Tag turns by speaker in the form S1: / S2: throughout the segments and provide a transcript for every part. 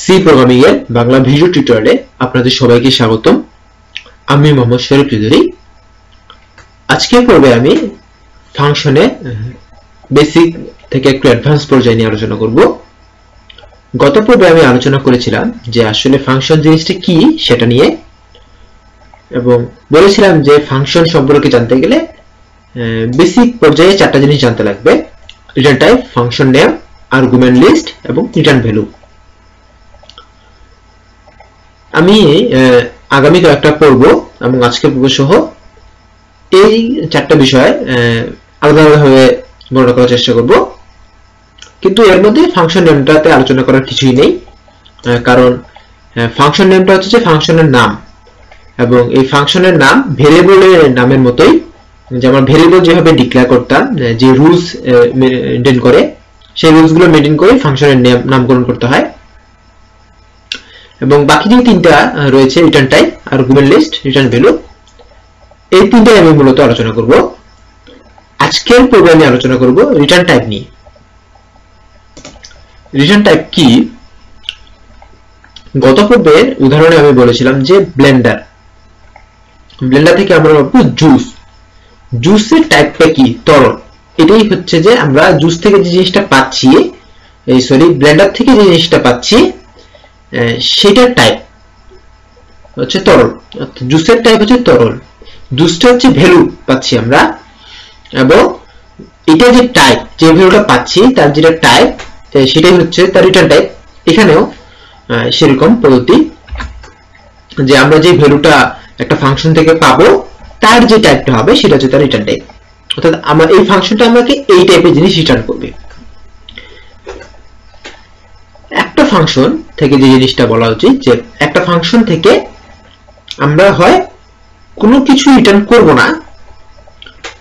S1: C programming এর Bangla video টিউটোরিয়ালে আপনাদের সবাইকে স্বাগতম। আমি মোহাম্মদ শরীফ চৌধুরী। আজকের পর্বে আমি ফাংশনে বেসিক থেকে একটু অ্যাডভান্স পর্যায়ে নিয়ে আলোচনা করব। গত পর্বে আমি আলোচনা করেছিলাম যে আসলে ফাংশন জিনিসটা কি সেটা নিয়ে, এবং বলেছিলাম যে ফাংশন সম্পর্কে জানতে গেলে বেসিক পর্যায়ে চারটা জিনিস জানতে লাগবে: return type, function name, argument list এবং রিটার্ন ভ্যালু। আমি আগামী কয়েকটা পর্ব এবং আজকের পর্ব সহ এই চারটা বিষয় আলাদাভাবে বর্ণনা করার চেষ্টা করব, কিন্তু এর মধ্যে ফাংশন নেমটাতে আলোচনা করার কিছুই নেই, কারণ ফাংশন নেমটা হচ্ছে যে ফাংশনের নাম, এবং এই ফাংশনের নাম ভেরিয়েবলের নামের মতোই, যেমন ভেরিয়েবল যেভাবে ডিক্লেয়ার করতাম, যে রুলস মেনটেন করে সেই রুলসগুলো মেনটেন করে ফাংশনের নামকরণ করতে হয়। এবং বাকি যে তিনটা রয়েছে, return type, argument list, return value, এই তিনটাই আমি মূলত আলোচনা করব। আজকের পর্বে আমি আলোচনা করব রিটার্ন টাইপ নিয়ে। রিটার্ন টাইপ কি? গত পর্বের উদাহরণে আমি বলেছিলাম যে ব্লেন্ডার থেকে আমরা পাবো জুস। জুসের টাইপটা কি? তরল। এটাই হচ্ছে যে আমরা জুস থেকে যে জিনিসটা পাচ্ছি, ব্লেন্ডার থেকে যে জিনিসটা পাচ্ছি সেটার টাইপ হচ্ছে তরল। জুসের টাইপ হচ্ছে তরল, জুসটা হচ্ছে ভ্যালু পাচ্ছি আমরা, এবং এটা যে টাইপ, যে ভ্যালুটা পাচ্ছি তার যেটা টাইপ সেটাই হচ্ছে তার রিটার্ন টাইপ। এখানেও সেরকম পদ্ধতি যে আমরা যে ভ্যালুটা একটা ফাংশন থেকে পাবো তার যে টাইপটা হবে সেটা হচ্ছে তার রিটার্ন টাইপ। অর্থাৎ আমরা এই ফাংশনটা আমাকে এই টাইপের জিনিস রিটার্ন করবে। একটা ফাংশন থেকে যে জিনিসটা বলা উচিত যে একটা ফাংশন থেকে আমরা হয় কোনো কিছু রিটার্ন করব না,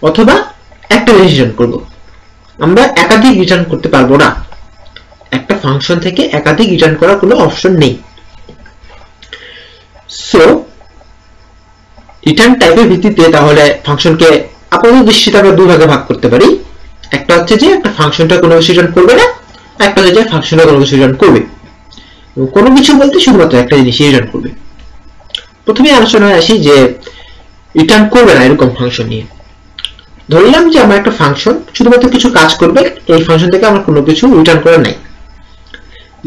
S1: অথবা একটা জিনিস রিটার্ন করব। আমরা একাধিক রিটার্ন করতে পারবো না। একটা ফাংশন থেকে একাধিক রিটার্ন করার কোনো অপশন নেই। সো রিটার্ন টাইপের ভিত্তিতে তাহলে ফাংশনকে আপাতত দৃষ্টিতে আমরা দুই ভাগে ভাগ করতে পারি। একটা হচ্ছে যে একটা ফাংশনটা কোনো কিছু রিটার্ন করবে না, একটা হচ্ছে যে ফাংশনটা কোনো কিছু রিটার্ন করবে। কোনো কিছু বলতে শুধুমাত্র একটা জিনিস রিটার্ন করবে। প্রথমে আলোচনায় আসি যে রিটার্ন করবে না এরকম ফাংশন নিয়ে। ধরলাম যে আমার একটা ফাংশন শুধুমাত্র কিছু কাজ করবে, এই ফাংশন থেকে আমার কোনো কিছু রিটার্ন করা নাই।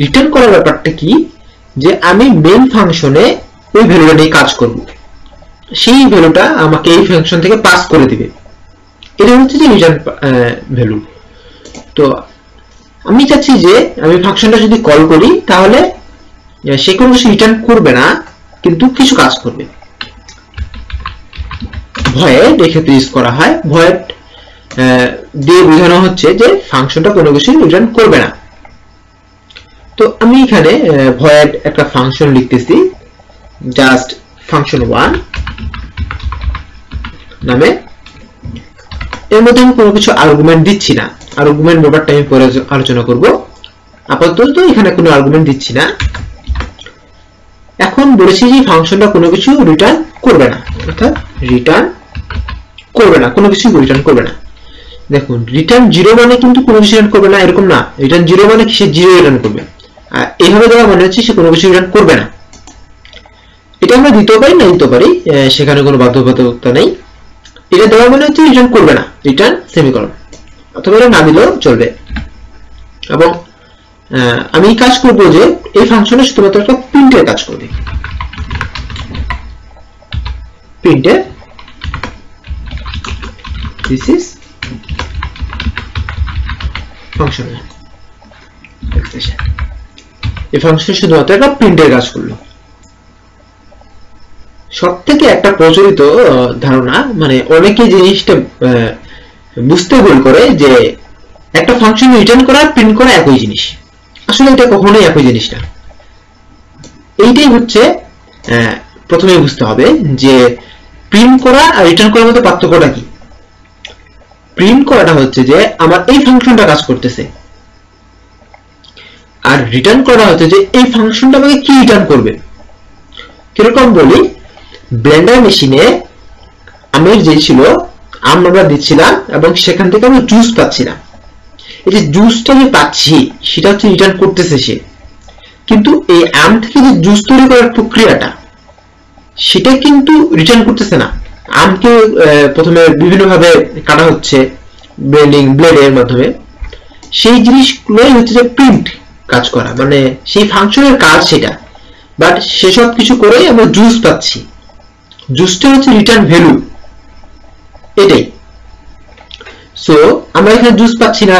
S1: রিটার্ন করার ব্যাপারটা কি? যে আমি মেইন ফাংশনে ওই ভ্যালুটা নিয়ে কাজ করব, সেই ভ্যালুটা আমাকে এই ফাংশন থেকে পাস করে দিবে। এটা হচ্ছে যে রিটার্ন ভ্যালু। তো আমি চাচ্ছি যে আমি ফাংশনটা যদি কল করি তাহলে সে কোনো কিছু রিটার্ন করবে না, কিন্তু কিছু কাজ করবে। ভয়েড এক্ষেত্রে ইউজ করা হয়। ভয়েড দিয়ে বোঝানো হচ্ছে যে ফাংশনটা কোনো কিছু রিটার্ন করবে না। তো আমি এখানে ভয়েড একটা ফাংশন লিখতেছি, জাস্ট function1 নামে। এর মধ্যে আমি কোনো কিছু আর্গুমেন্ট দিচ্ছি না। আর্গুমেন্ট ব্যাপারটা আমি পরে আলোচনা করব। আপাতত এখানে কোনো আর্গুমেন্ট দিচ্ছি না। এখন বলেছি যে ফাংশনটা কোনো কিছু রিটার্ন করবে না, অর্থাৎ রিটার্ন করবে না, কোনো কিছু রিটার্ন করবে না। দেখুন, রিটার্ন 0 মানে কিন্তু কোনো কিছু রিটার্ন করবে না এরকম না। রিটার্ন 0 মানে কি সে 0 রিটার্ন করবে, আর এইভাবে দেওয়া মানে হচ্ছে সে কোনো কিছু রিটার্ন করবে না। এটা আমরা দিতেও পারি না দিতে পারি, সেখানে কোনো বাধ্যবাধকতা নেই। এটা দেওয়া মানে হচ্ছে রিটার্ন করবে না, রিটার্ন সেমিকোলন, অথবা এটা না দিলেও চলবে। এবং আমি কাজ করব যে এই ফাংশনে শুধুমাত্র একটা প্রিন্টের কাজ করবে। প্রিন্টে দিস ইজ ফাংশন। এই ফাংশন শুধুমাত্র একটা প্রিন্টের কাজ করলো। সব থেকে একটা প্রচলিত ধারণা, মানে অনেকে জিনিসটা বুঝতে ভুল করে যে একটা ফাংশন রিটার্ন করা আর প্রিন্ট করা একই জিনিস। আসলে এটা কখনোই একই জিনিস না। এইটাই হচ্ছে প্রথমে বুঝতে হবে যে প্রিন্ট করা আর রিটার্ন করার মধ্যে পার্থক্যটা কি। প্রিন্ট করাটা হচ্ছে যে আমার এই ফাংশনটা কাজ করতেছে, আর রিটার্ন করা হচ্ছে যে এই ফাংশনটা আমাকে কি রিটার্ন করবে। কিরকম বলি, ব্লেন্ডার মেশিনে আমের যে ছিল আমরা দিচ্ছিলাম, এবং সেখান থেকে আমি জুস পাচ্ছিলাম। এই যে জুসটা আমি পাচ্ছি সেটা হচ্ছে রিটার্ন করতেছে সে। কিন্তু এই আম থেকে যে জুস তৈরি করার প্রক্রিয়াটা সেটা কিন্তু রিটার্ন করতেছে না। আমকে প্রথমে বিভিন্ন ভাবে কাটা হচ্ছে ব্লেডের মাধ্যমে, সেই জিনিসগুলোই হচ্ছে যে প্রিন্ট কাজ করা, মানে সেই ফাংশনের কাজ সেটা। বাট সেসব কিছু করেই আমরা জুস পাচ্ছি, জুসটা হচ্ছে রিটার্ন ভ্যালু, এটাই। সো আমরা এখানে জুস পাচ্ছি না,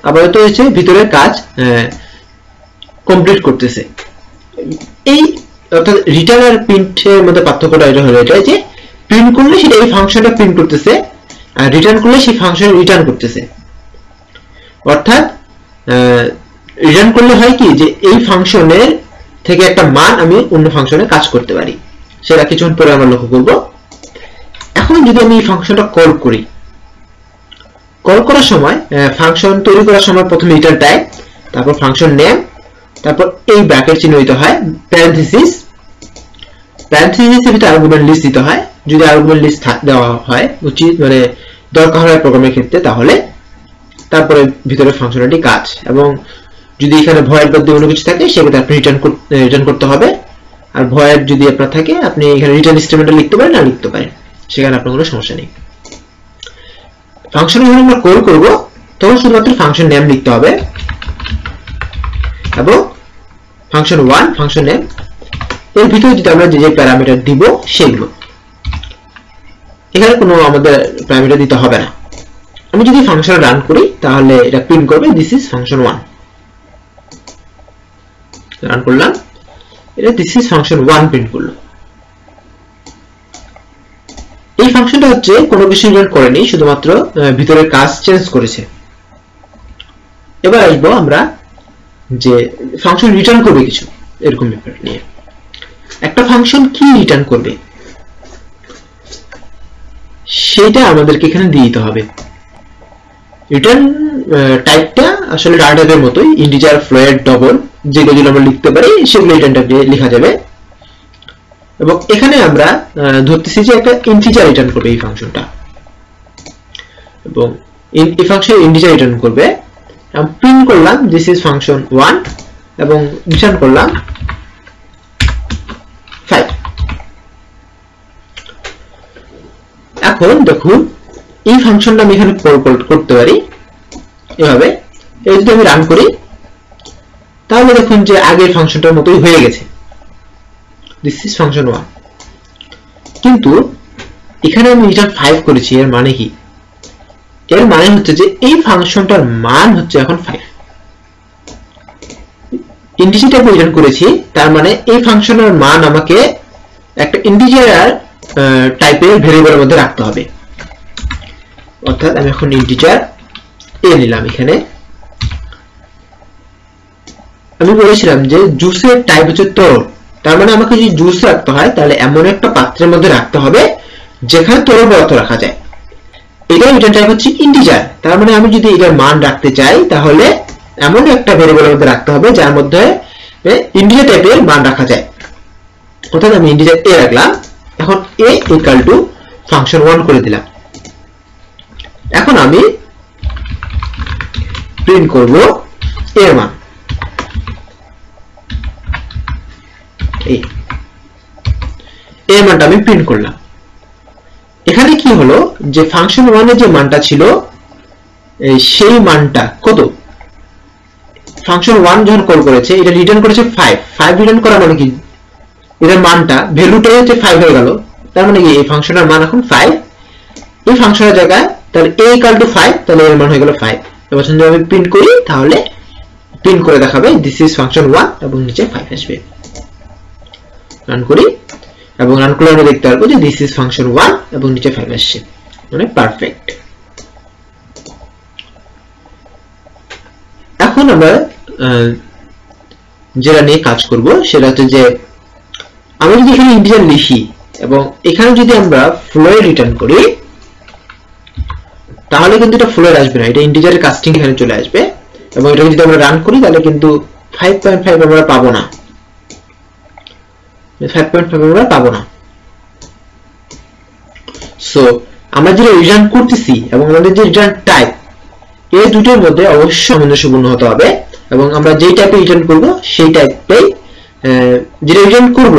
S1: আপাতত হচ্ছে ভিতরের কাজ কমপ্লিট করতেছে। এই অর্থাৎ রিটার্ন আর প্রিন্টের মধ্যে পার্থক্যটা এটা হলো এটা যে প্রিন্ট করলে সেটা এই ফাংশনটা প্রিন্ট করতেছে, আর রিটার্ন করলে সেই ফাংশন রিটার্ন করতেছে। অর্থাৎ রিটার্ন করলে হয় কি যে এই ফাংশনের থেকে একটা মান আমি অন্য ফাংশনে কাজ করতে পারি, সেটা কিছুক্ষণ পরে আমরা লক্ষ্য করব। এখন যদি আমি এই ফাংশনটা কল করি, কল করার সময় ফাংশন তৈরি করার সময় প্রথমে রিটার্ন টাইপ, তারপর ফাংশন নেম, তারপর এই ব্র্যাকেট চিহ্ন দিতে হয়, প্যারেনথেসিস, প্যারেনথেসিসের ভিতরে আর্গুমেন্ট লিস্ট দিতে হয়। যদি আর্গুমেন্ট লিস্ট দেওয়া হয় উচিত, মানে দরকার হয় প্রোগ্রামের ক্ষেত্রে, তাহলে তারপরে ভিতরে ফাংশনালিটি কাজ। এবং যদি এখানে ভয়েড বাদ দিয়ে অন্য কিছু থাকে সেক্ষেত্রে আপনি রিটার্ন করতে হবে। আর ভয়েড যদি আপনার থাকে আপনি এখানে রিটার্ন স্টেটমেন্টটা লিখতে পারেন, না লিখতে পারেন, সেখানে আপনার কোনো সমস্যা নেই। ফাংশন যখন আমরা কল করব তখন শুধুমাত্র ফাংশন নেম লিখতে হবে এবং ফাংশন 1 ফাংশন নেম এর ভিতরে যদি আমরা যে প্যারামিটার দিব সেগুলো, এখানে কোনো আমাদের প্যারামিটার দিতে হবে না। আমি যদি ফাংশন রান করি তাহলে এটা প্রিন্ট করবে দিস ইজ ফাংশন 1। রান করলাম, এটা দিস ইজ ফাংশন 1 প্রিন্ট করলো। এই ফাংশনটা হচ্ছে কোনো কিছু রিটার্ন করেনি, শুধুমাত্র ভিতরের কাজ চেঞ্জ করেছে। এবার আসবো আমরা যে ফাংশন রিটার্ন করবে কিছু, এরকম ব্যাপার নিয়ে। একটা ফাংশন কি রিটার্ন করবে সেটা আমাদেরকে এখানে দিয়ে দিতে হবে। রিটার্ন টাইপটা আসলে ডাটা টাইপের মতোই, ইন্টিজার, ফ্লোট, ডবল, যেগুলো আমরা লিখতে পারি সেগুলো রিটার্ন টাইপে লেখা যাবে। এবং এখানে আমরা ধরতেছি যে একটা ইন্টিজার রিটার্ন করবে এই ফাংশনটা, এবং এই ফাংশন ইন্টিজার রিটার্ন করবে। প্রিন্ট করলাম দিস ইজ ফাংশন 1 এবং রিটার্ন করলাম 5। এখন দেখুন এই ফাংশনটা আমি এখানে কল করতে পারি এভাবে। এই যদি আমি রান করি তাহলে দেখুন যে আগের ফাংশনটার মতোই হয়ে গেছে, দিস ইজ ফাংশন 1। কিন্তু এখানে আমি রিটার্ন 5 করেছি, এর মানে কি? এর মানে হচ্ছে যে এই ফাংশনটার মান হচ্ছে এখন 5। ইন্টিজার টাইপে রিটার্ন করেছি, তার মানে এই ফাংশনের মান আমাকে একটা ইন্টিজার টাইপের ভেরিয়েবলের মধ্যে রাখতে হবে। অর্থাৎ আমি এখন ইন্টিজার এ নিলাম। এখানে আমি বলেছিলাম যে জুসের টাইপ হচ্ছে তরল, তার মানে আমাকে যদি জুস রাখতে হয় তাহলে এমন একটা পাত্রের মধ্যে রাখতে হবে যেখানে তরল পদার্থ রাখা যায়। এটা রিটার্ন টাইপ হচ্ছে ইন্টিজার, তার মানে আমি যদি এটার মান রাখতে চাই তাহলে এমন একটা ভেরিয়েবলের মধ্যে রাখতে হবে যার মধ্যে ইন্টিজার টাইপের মান রাখা যায়। অর্থাৎ আমি ইন্টিজার এ রাখলাম। এখন a ইকুয়াল টু ফাংশন 1 করে দিলাম। এখন আমি প্রিন্ট করব এর মান, এর মানটা আমি প্রিন্ট করলাম। এখানে কি হলো যে ফাংশন 1 এর যে মানটা ছিল সেই মানটা কত, ফাংশন 1 যখন কল করেছে এটা রিটার্ন করেছে 5 রিটার্ন করা মানে কি এটার মানটা ভ্যালুটা হচ্ছে 5 হয়ে গেল। তার মানে কি এই ফাংশনের মান এখন 5। এই ফাংশনের জায়গায় তাহলে a ইকুয়াল টু 5, তাহলে এর মান হয়ে গেল 5। এবার যদি আমি প্রিন্ট করি তাহলে প্রিন্ট করে দেখাবে দিস ইজ ফাংশন 1 এবং নিচে 5 আসবে। রান করি এবং রান করলে আমরা দেখতে পারবো যে দিস ইজ ফাংশন 1 এবং নিচে 5 আসছে, মানে পারফেক্ট। এখন আমরা যেটা নিয়ে কাজ করব সেটা হচ্ছে যে আমরা যদি এখানে ইন্টিজার লিখি এবং এখানে যদি আমরা ফ্লোট রিটার্ন করি তাহলে কিন্তু এটা ফ্লোট আসবে না, এটা ইন্টিজারের কাস্টিং এখানে চলে আসবে। এবং এটা যদি আমরা রান করি তাহলে কিন্তু 5.5 আমরা পাবো না, 5.5 আমরা পাবো না। সো আমরা যেটা রিটার্ন করতেছি এবং আমাদের যে রিটার্ন টাইপ এই দুটোর মধ্যে অবশ্যই সামঞ্জস্যপূর্ণ হতে হবে। এবং আমরা যেই টাইপে রিটার্ন করব সেই টাইপটাই যেটা রিটার্ন করব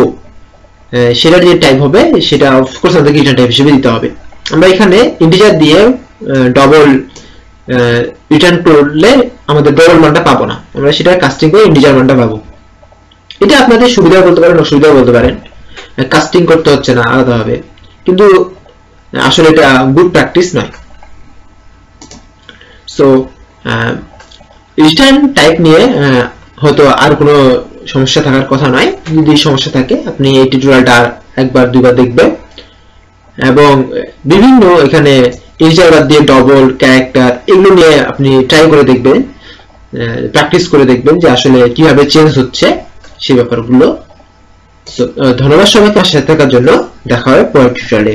S1: সেটার যে টাইপ হবে সেটা অফকোর্স আমাদেরকে রিটার্ন টাইপ হিসেবে দিতে হবে। আমরা এখানে ইন্টিজার দিয়ে ডবল রিটার্ন করলে আমাদের ডবল মানটা পাবো না, আমরা সেটা কাস্টিং করে ইন্টিজার মানটা পাবো। এটা আপনাদের সুবিধা বলতে পারেন, অসুবিধা বলতে পারেন, কাস্টিং করতে হচ্ছে না আলাদাভাবে, কিন্তু আসলে এটা গুড প্র্যাকটিস নয়। সো রিটার্ন টাইপ নিয়ে হয়তো আর কোনো সমস্যা থাকার কথা নয়। যদি সমস্যা থাকে আপনি এই টিউটোরিয়ালটা একবার দুইবার দেখবেন এবং বিভিন্ন এখানে ইন্টিজার বাদ দিয়ে ডবল, ক্যারেক্টার এগুলো নিয়ে আপনি ট্রাই করে দেখবেন, প্র্যাকটিস করে দেখবেন যে আসলে কিভাবে চেঞ্জ হচ্ছে সেই ব্যাপারগুলো। ধন্যবাদ সবাইকে আমার সাথে থাকার জন্য। দেখা হবে পরের টিউটোরিয়ালে।